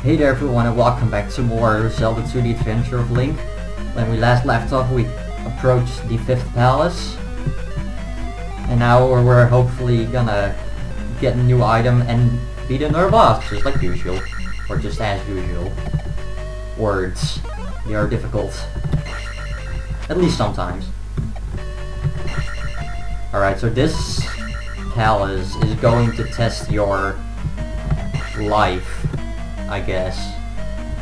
Hey there everyone and welcome back to more Zelda 2 The Adventure of Link. When we last left off we approached the 5th palace. And now we're hopefully gonna get a new item and beat another boss, just like usual. Or just as usual. Words. They are difficult. At least sometimes. Alright, so this palace is going to test your life, I guess.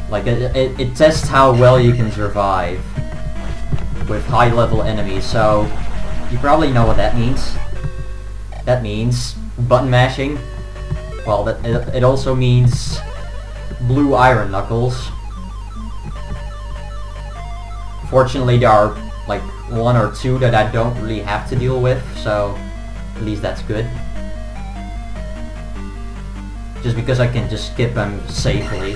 Like, it tests how well you can survive with high-level enemies, so you probably know what that means. That means button mashing. Well, it also means blue iron knuckles. Fortunately, there are like 1 or 2 that I don't really have to deal with, so at least that's good. Just because I can just skip them safely.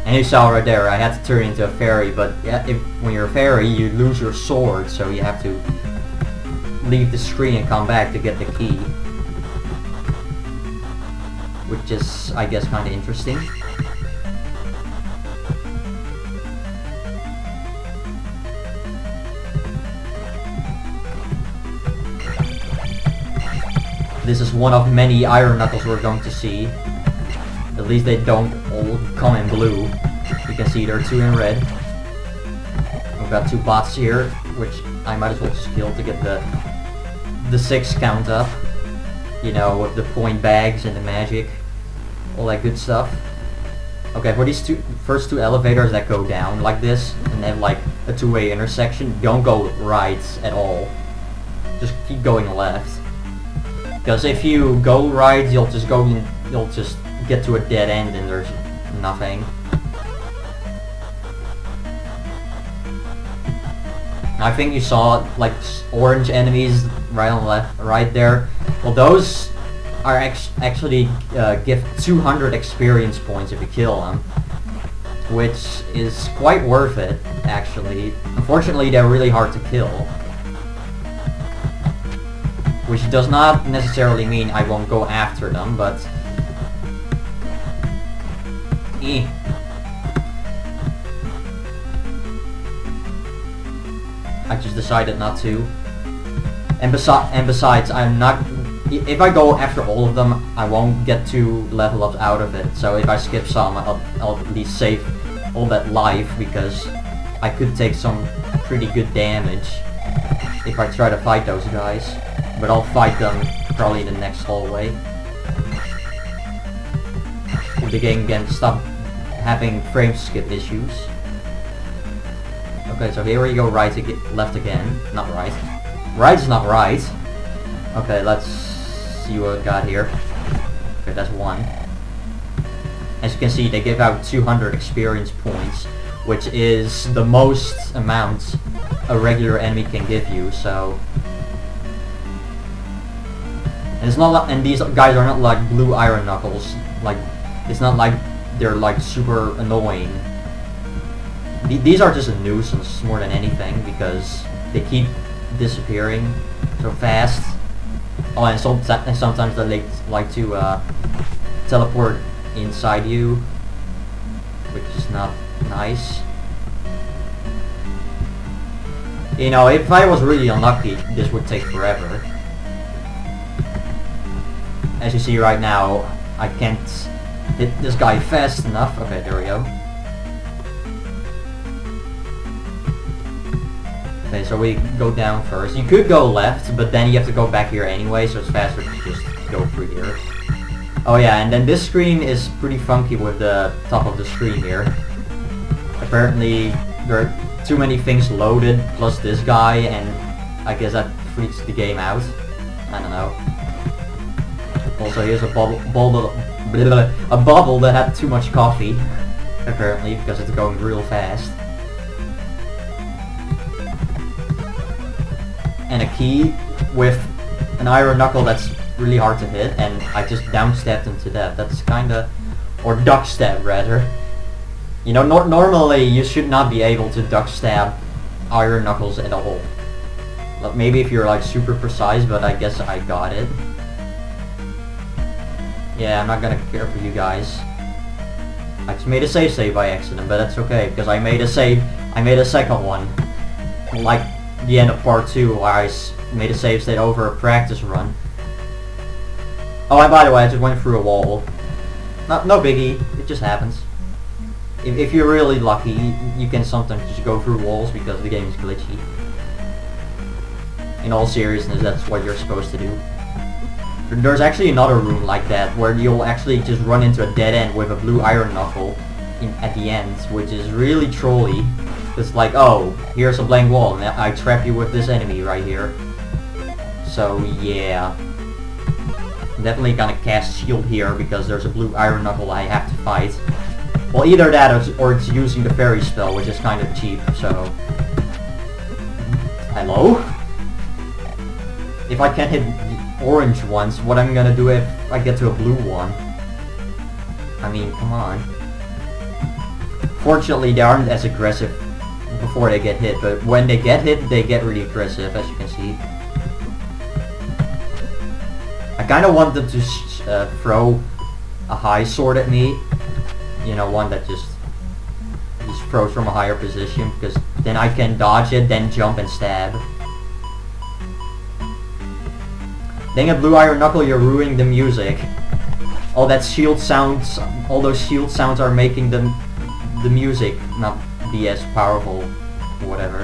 And you saw right there, I had to turn into a fairy, but yeah, when you're a fairy, you lose your sword, so you have to leave the screen and come back to get the key. Which is, I guess, kind of interesting. This is one of many iron knuckles we're going to see. At least they don't all come in blue. You can see there are 2 in red. We've got 2 bots here, which I might as well just kill to get the 6 count up. You know, with the point bags and the magic. All that good stuff. Okay, for these first two elevators that go down like this, and have like a 2-way intersection, don't go right at all. Just keep going left. Because if you go right, you'll just get to a dead end and there's nothing. I think you saw like orange enemies right on the left, right there. Well, those are actually give 200 experience points if you kill them, which is quite worth it, actually. Unfortunately, they're really hard to kill. Which does not necessarily mean I won't go after them, but... I just decided not to. And besides, I'm not... If I go after all of them, I won't get 2 level ups out of it. So if I skip some, I'll at least save all that life, because I could take some pretty good damage if I try to fight those guys. But I'll fight them probably in the next hallway. If the game can stop having frame skip issues. Okay, so here we go right left again. Not right. Right is not right. Okay, let's see what we got here. Okay, that's 1. As you can see, they give out 200 experience points, which is the most amount a regular enemy can give you, so... And it's not and these guys are not like blue iron knuckles. Like, it's not like they're like super annoying. These are just a nuisance more than anything, because they keep disappearing so fast. Oh, and sometimes they like to teleport inside you, which is not nice. You know, if I was really unlucky, this would take forever. As you see right now, I can't hit this guy fast enough. Okay, there we go. Okay, so we go down first. You could go left, but then you have to go back here anyway, so it's faster to just go through here. Oh yeah, and then this screen is pretty funky with the top of the screen here. Apparently, there are too many things loaded, plus this guy, and I guess that freaks the game out. I don't know. Also, here's a bubble that had too much coffee, apparently, because it's going real fast. And a key with an iron knuckle that's really hard to hit, and I just downstepped into that. That's kinda... or duck stab, rather. You know, normally you should not be able to duck stab iron knuckles at all. Maybe if you're like super precise, but I guess I got it. Yeah, I'm not gonna care for you guys. I just made a save by accident, but that's okay, because I made a second one. Like the end of part 2, where I made a save state over a practice run. Oh, and by the way, I just went through a wall. No biggie, it just happens. If you're really lucky, you can sometimes just go through walls because the game is glitchy. In all seriousness, that's what you're supposed to do. There's actually another room like that, where you'll actually just run into a dead end with a blue iron knuckle at the end, which is really trolly. It's like, oh, here's a blank wall, and I trap you with this enemy right here. So, yeah. I'm definitely gonna cast shield here, because there's a blue iron knuckle I have to fight. Well, either that, or it's using the fairy spell, which is kind of cheap, so... Hello? If I can't hit orange ones, what I'm gonna do if I get to a blue one? I mean, come on. Fortunately, they aren't as aggressive before they get hit, but when they get hit, they get really aggressive, as you can see. I kinda want them to throw a high sword at me. You know, one that just throws from a higher position, because then I can dodge it, then jump and stab. Dang it, blue iron knuckle, you're ruining the music. All that shield sounds, all those shield sounds are making the music not be as powerful, or whatever.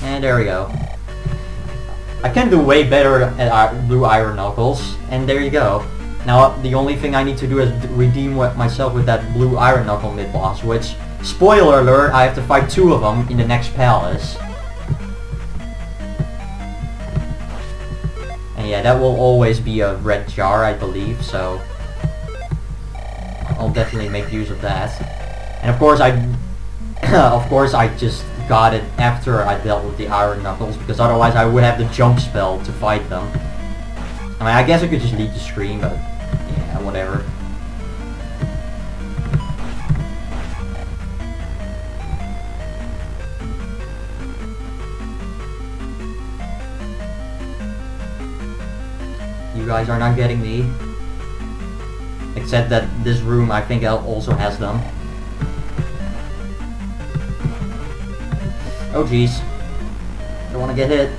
And there we go. I can do way better at blue iron knuckles, and there you go. Now the only thing I need to do is redeem myself with that blue iron knuckle mid-boss, which, spoiler alert, I have to fight 2 of them in the next palace. And yeah, that will always be a red jar, I believe, so I'll definitely make use of that. And of course I just got it after I dealt with the iron knuckles, because otherwise I would have the jump spell to fight them. I mean, I guess I could just leave the screen, but yeah, whatever. You guys are not getting me. Except that this room, I think, also has them. Oh jeez. Don't want to get hit.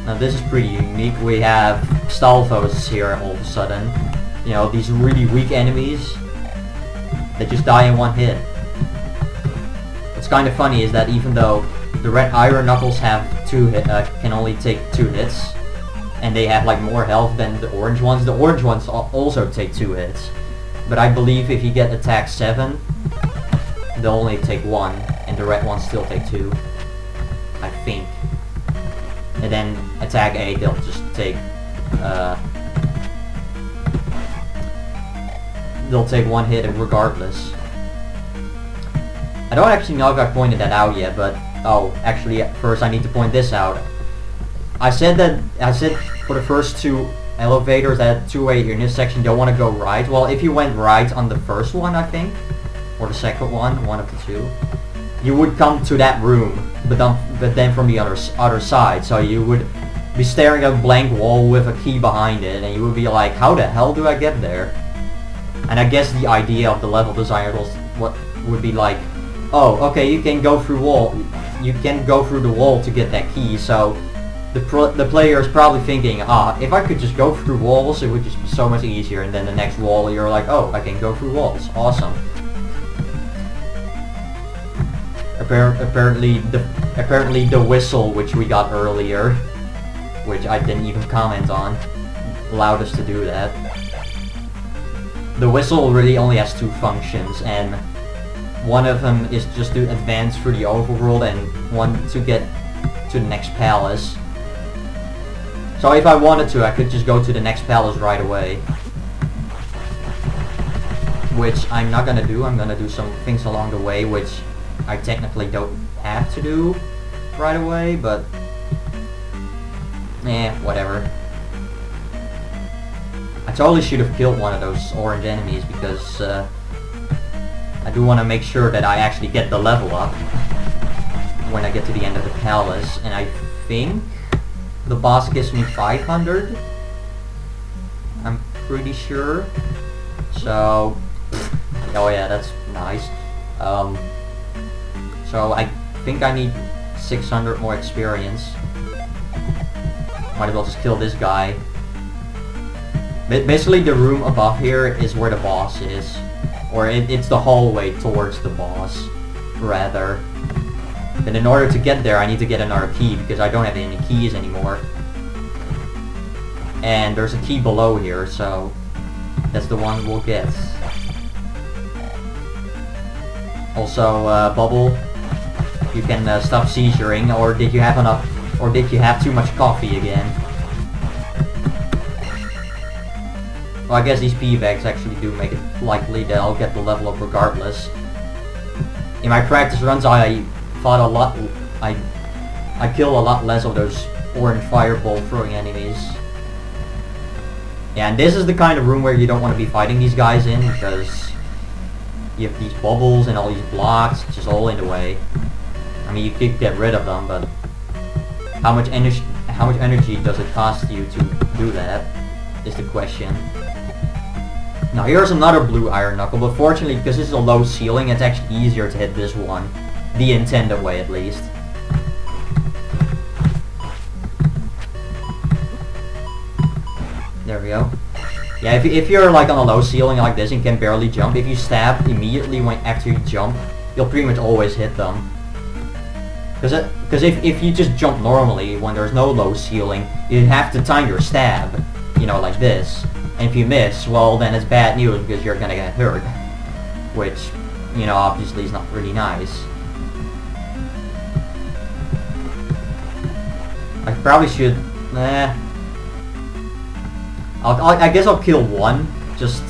Now this is pretty unique. We have Stalfos here all of a sudden. You know, these really weak enemies that just die in one hit. What's kind of funny is that even though the red iron knuckles have can only take 2 hits, and they have like more health than the orange ones also take 2 hits. But I believe if you get attack 7, they'll only take 1, and the red ones still take 2. I think. And then attack 8, they'll just take they'll take 1 hit regardless. I don't actually know if I pointed that out yet, but oh, actually first I need to point this out. I said for the first 2 elevators at 2-way intersection don't want to go right. Well, if you went right on the first one, I think, or the second one of the 2, you would come to that room, but then from the other side. So you would be staring at a blank wall with a key behind it, and you would be like, how the hell do I get there? And I guess the idea of the level designer would be like, oh, okay, you can go through the wall to get that key. So the player is probably thinking, if I could just go through walls, it would just be so much easier. And then the next wall, you're like, oh, I can go through walls. Awesome. Apparently the whistle, which we got earlier, which I didn't even comment on, allowed us to do that. The whistle really only has 2 functions, and one of them is just to advance through the overworld, and one to get to the next palace. So if I wanted to, I could just go to the next palace right away. Which I'm not gonna do. I'm gonna do some things along the way, which I technically don't have to do right away, but whatever. I totally should have killed one of those orange enemies, because I do want to make sure that I actually get the level up. when I get to the end of the palace, and I think the boss gives me 500. I'm pretty sure. So, oh yeah, that's nice. So I think I need 600 more experience. Might as well just kill this guy. Basically, the room above here is where the boss is. Or it's the hallway towards the boss, rather. And in order to get there, I need to get another key, because I don't have any keys anymore. And there's a key below here, so that's the one we'll get. Also, Bubble, you can stop seizuring, or did you have enough, or did you have too much coffee again? Well, I guess these P-Bags actually do make it likely that I'll get the level up regardless. In my practice runs, I fought a lot, I kill a lot less of those orange fireball throwing enemies. Yeah, and this is the kind of room where you don't want to be fighting these guys in, because you have these bubbles and all these blocks, it's just all in the way. I mean, you could get rid of them, but how much energy does it cost you to do that, is the question. Now here's another blue iron knuckle, but fortunately, because this is a low ceiling, it's actually easier to hit this one. The intended way, at least. There we go. Yeah, if you're like on a low ceiling like this and can barely jump, if you stab immediately after you jump, you'll pretty much always hit them. Because if you just jump normally when there's no low ceiling, you have to time your stab, you know, like this. And if you miss, well then it's bad news because you're gonna get hurt. Which, you know, obviously is not really nice. I probably should... I guess I'll kill one, just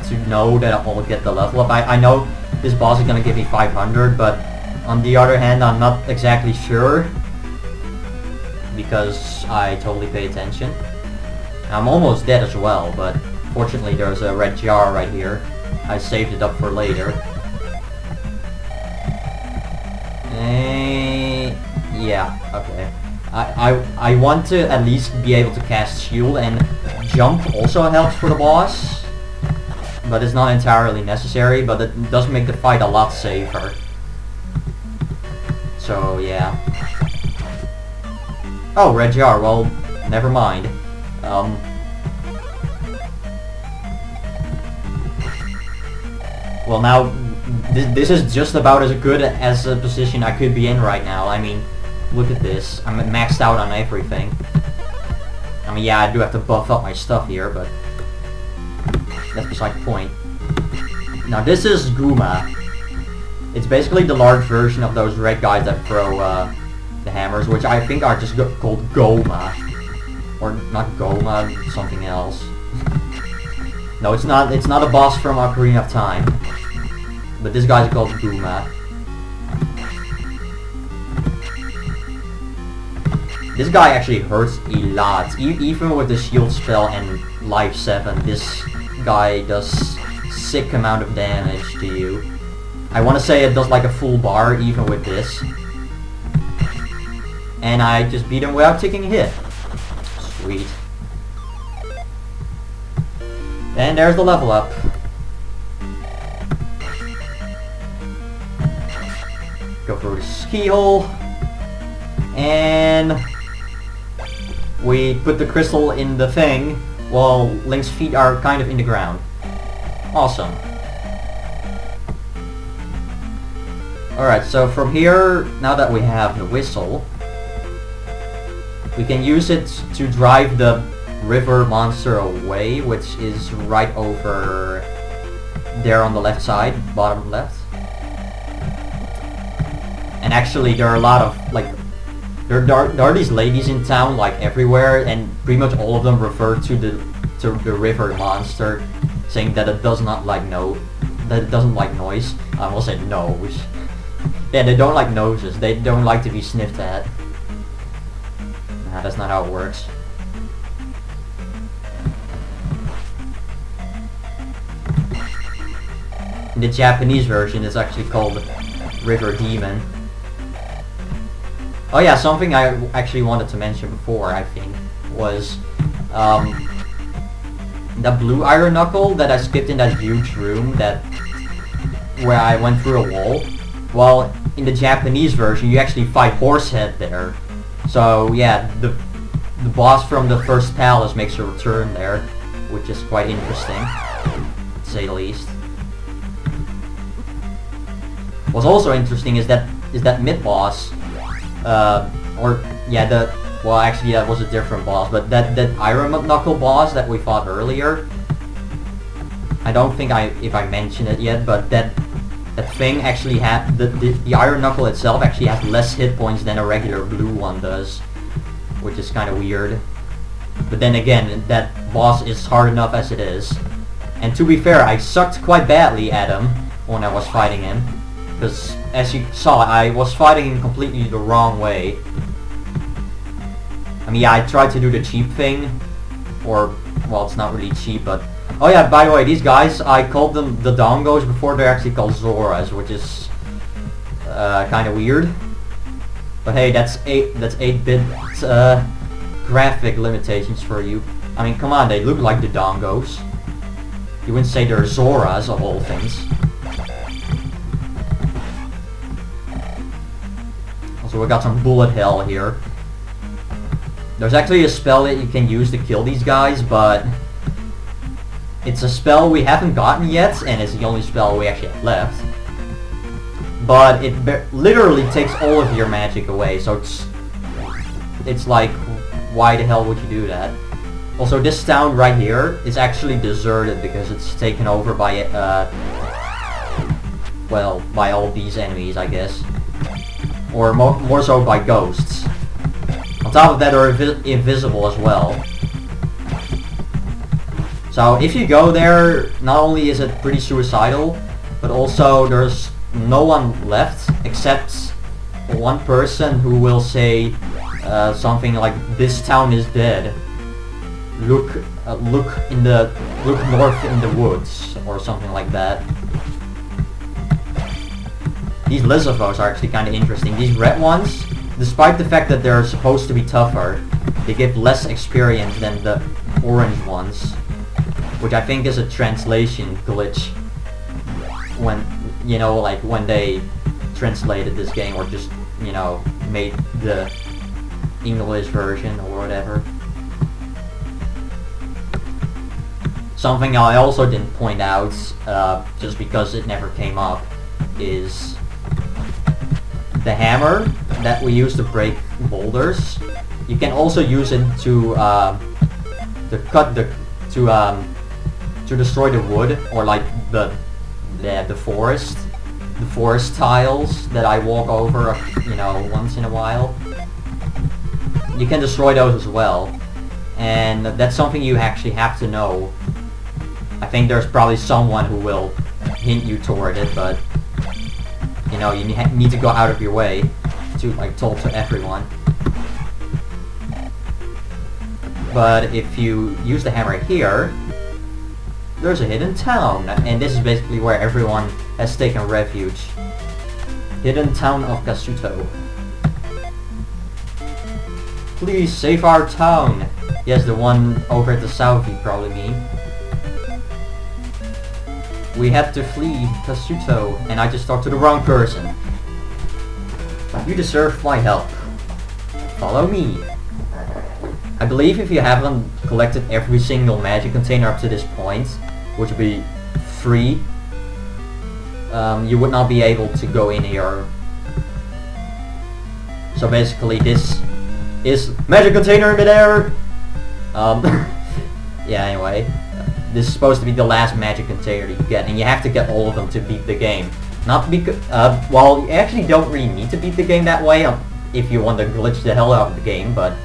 to know that I'll get the level up. I know this boss is gonna give me 500, but on the other hand, I'm not exactly sure, because I totally pay attention. I'm almost dead as well, but fortunately there's a red jar right here. I saved it up for later. Yeah, okay. I want to at least be able to cast shield, and jump also helps for the boss, but it's not entirely necessary, but it does make the fight a lot safer. So yeah. Oh, red jar, well, never mind. Well now, this is just about as good as a position I could be in right now. I mean, look at this. I'm maxed out on everything. I mean, yeah, I do have to buff up my stuff here, but that's beside the point. Now this is Guma. It's basically the large version of those red guys that throw the hammers, which I think are just called Goma. Or not Goma, something else. No, it's not a boss from Ocarina of Time. But this guy's called Guma. This guy actually hurts a lot. Even with the shield spell and life 7, this guy does sick amount of damage to you. I want to say it does like a full bar even with this. And I just beat him without taking a hit. Sweet. And there's the level up. Go through this keyhole. And we put the crystal in the thing while Link's feet are kind of in the ground. Awesome. Alright, so from here, now that we have the whistle, we can use it to drive the river monster away, which is right over there on the left side, bottom left. And actually there are a lot of, like, there are these ladies in town, like, everywhere, and pretty much all of them refer to the river monster, saying that it does not like that it doesn't like noise. I almost said nose. Yeah, they don't like noses. They don't like to be sniffed at. Nah, that's not how it works. In the Japanese version, it's actually called River Demon. Oh yeah, something I actually wanted to mention before, I think, was the blue iron knuckle that I skipped in that huge room where I went through a wall. Well, in the Japanese version, you actually fight Horsehead there. So yeah, the boss from the first palace makes a return there, which is quite interesting, to say the least. What's also interesting is that mid-boss, well actually that was a different boss, but that Iron Knuckle boss that we fought earlier, I don't think if I mentioned it yet, but that thing actually had, the Iron Knuckle itself actually has less hit points than a regular blue one does, which is kind of weird. But then again, that boss is hard enough as it is. And to be fair, I sucked quite badly at him when I was fighting him, because as you saw, I was fighting him completely the wrong way. I mean, yeah, I tried to do the cheap thing, or, well, it's not really cheap, but... Oh yeah, by the way, these guys, I called them the Dongos before they're actually called Zoras, which is kind of weird. But hey, that's 8-bit graphic limitations for you. I mean, come on, they look like the Dongos. You wouldn't say they're Zoras of all things. Also, we got some bullet hell here. There's actually a spell that you can use to kill these guys, but it's a spell we haven't gotten yet, and it's the only spell we actually have left. But it literally takes all of your magic away, so it's like, why the hell would you do that? Also, this town right here is actually deserted because it's taken over by, well, by all these enemies, I guess. Or more so by ghosts. On top of that, they're invisible as well. So if you go there, not only is it pretty suicidal, but also there's no one left except one person who will say something like, "This town is dead. Look north in the woods," or something like that. These Lizavos are actually kind of interesting. These red ones, despite the fact that they're supposed to be tougher, they give less experience than the orange ones, which I think is a translation glitch when, you know, like when they translated this game, or just, you know, made the English version or whatever. Something I also didn't point out, just because it never came up, is the hammer that we use to break boulders. You can also use it to destroy the wood, or like the forest tiles that I walk over, you know, once in a while. You can destroy those as well, and that's something you actually have to know. I think there's probably someone who will hint you toward it, but you know, you need to go out of your way to, like, told to everyone. But if you use the hammer here, there's a hidden town, and this is basically where everyone has taken refuge. Hidden town of Kasuto. Please save our town. Yes, the one over at the south, you probably mean. We had to flee Kasuto, and I just talked to the wrong person. But you deserve my help. Follow me. I believe if you haven't collected every single magic container up to this point, which would be 3, you would not be able to go in here. So basically this is magic container in midair! Yeah, anyway. This is supposed to be the last magic container you get, and you have to get all of them to beat the game. Not because, well, you actually don't really need to beat the game that way, if you want to glitch the hell out of the game, but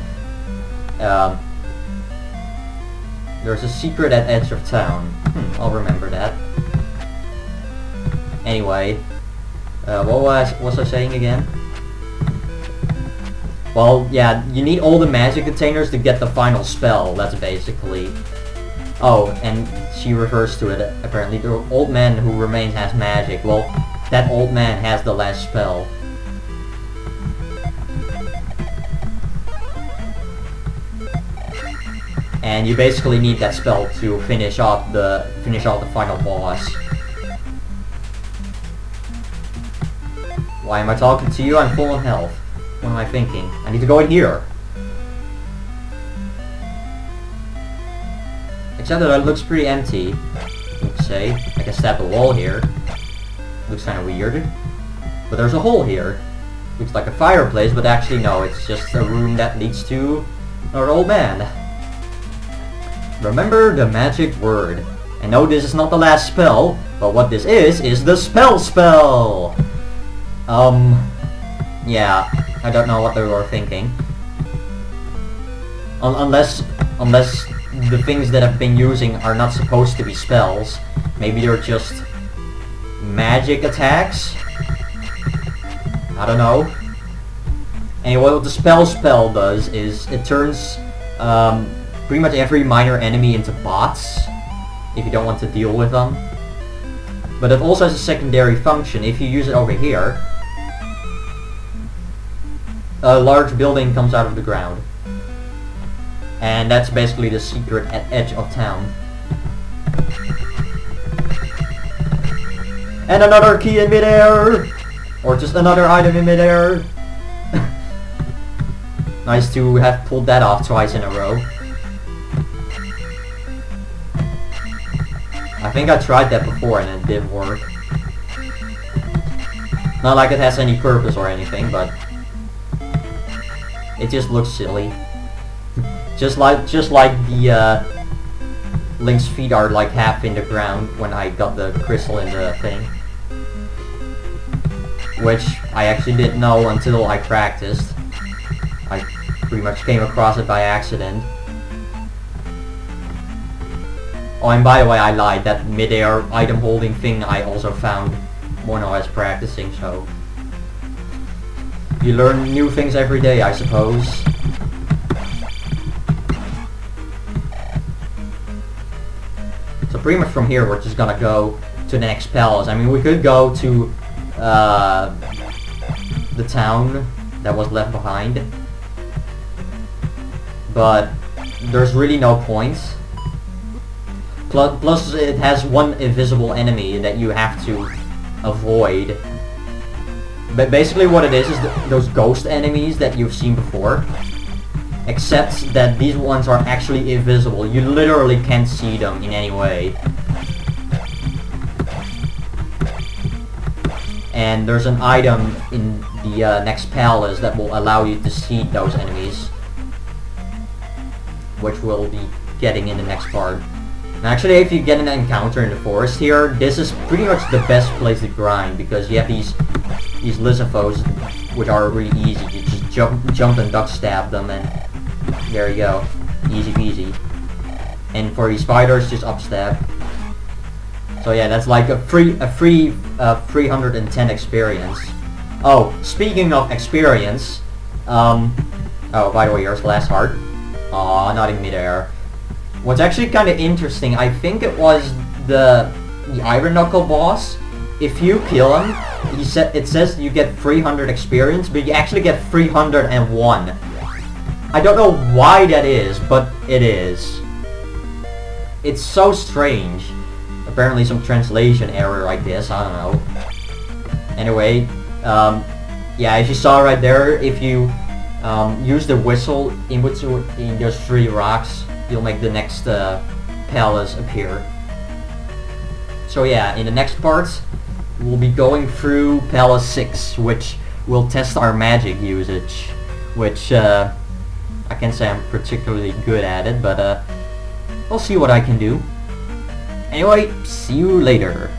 there's a secret at edge of town. I'll remember that. Anyway, what was I saying again? Well, yeah, you need all the magic containers to get the final spell, that's basically... Oh, and she refers to it, apparently. The old man who remains has magic. Well, that old man has the last spell. And you basically need that spell to finish off the final boss. Why am I talking to you? I'm full on health. What am I thinking? I need to go in here. Except that it looks pretty empty. Let's say. I can stab the wall here. Looks kind of weird. But there's a hole here. Looks like a fireplace, but actually no, it's just a room that leads to our old man. Remember the magic word. And no, this is not the last spell, but what this is the spell! Yeah, I don't know what they were thinking. Unless the things that I've been using are not supposed to be spells. Maybe they're just magic attacks? I don't know. Anyway, what the spell does is it turns pretty much every minor enemy into bots, if you don't want to deal with them. But it also has a secondary function. If you use it over here, a large building comes out of the ground. And that's basically the secret edge of town. And another key in midair! Or just another item in midair. Nice to have pulled that off twice in a row. I think I tried that before and it didn't work. Not like it has any purpose or anything, but it just looks silly. just like the Link's feet are like half in the ground when I got the crystal in the thing. Which I actually didn't know until I practiced. I pretty much came across it by accident. Oh, and by the way, I lied. That midair item holding thing I also found when I was practicing, so... You learn new things every day, I suppose. So pretty much from here, we're just gonna go to the next palace. I mean, we could go to the town that was left behind, but there's really no point. Plus it has one invisible enemy that you have to avoid. But basically what it is those ghost enemies that you've seen before, except that these ones are actually invisible. You literally can't see them in any way. And there's an item in the next palace that will allow you to see those enemies, which we'll be getting in the next part. And actually, if you get an encounter in the forest here, this is pretty much the best place to grind, because you have these Lizafos, which are really easy. You just jump and duck stab them, and there you go, easy peasy. And for these spiders, just up stab. So yeah, that's like a free 310 experience. Oh, speaking of experience, oh, by the way, here's the last heart. Aw, not in midair. What's actually kind of interesting, I think it was the Iron Knuckle boss. If you kill him, it says you get 300 experience, but you actually get 301. I don't know why that is, but it is. It's so strange. Apparently some translation error like this, I don't know. Anyway, yeah, as you saw right there, if you use the whistle in those 3 rocks, you'll make the next palace appear. So yeah, in the next part, we'll be going through Palace 6, which will test our magic usage, which I can't say I'm particularly good at it, but I'll see what I can do. Anyway, see you later.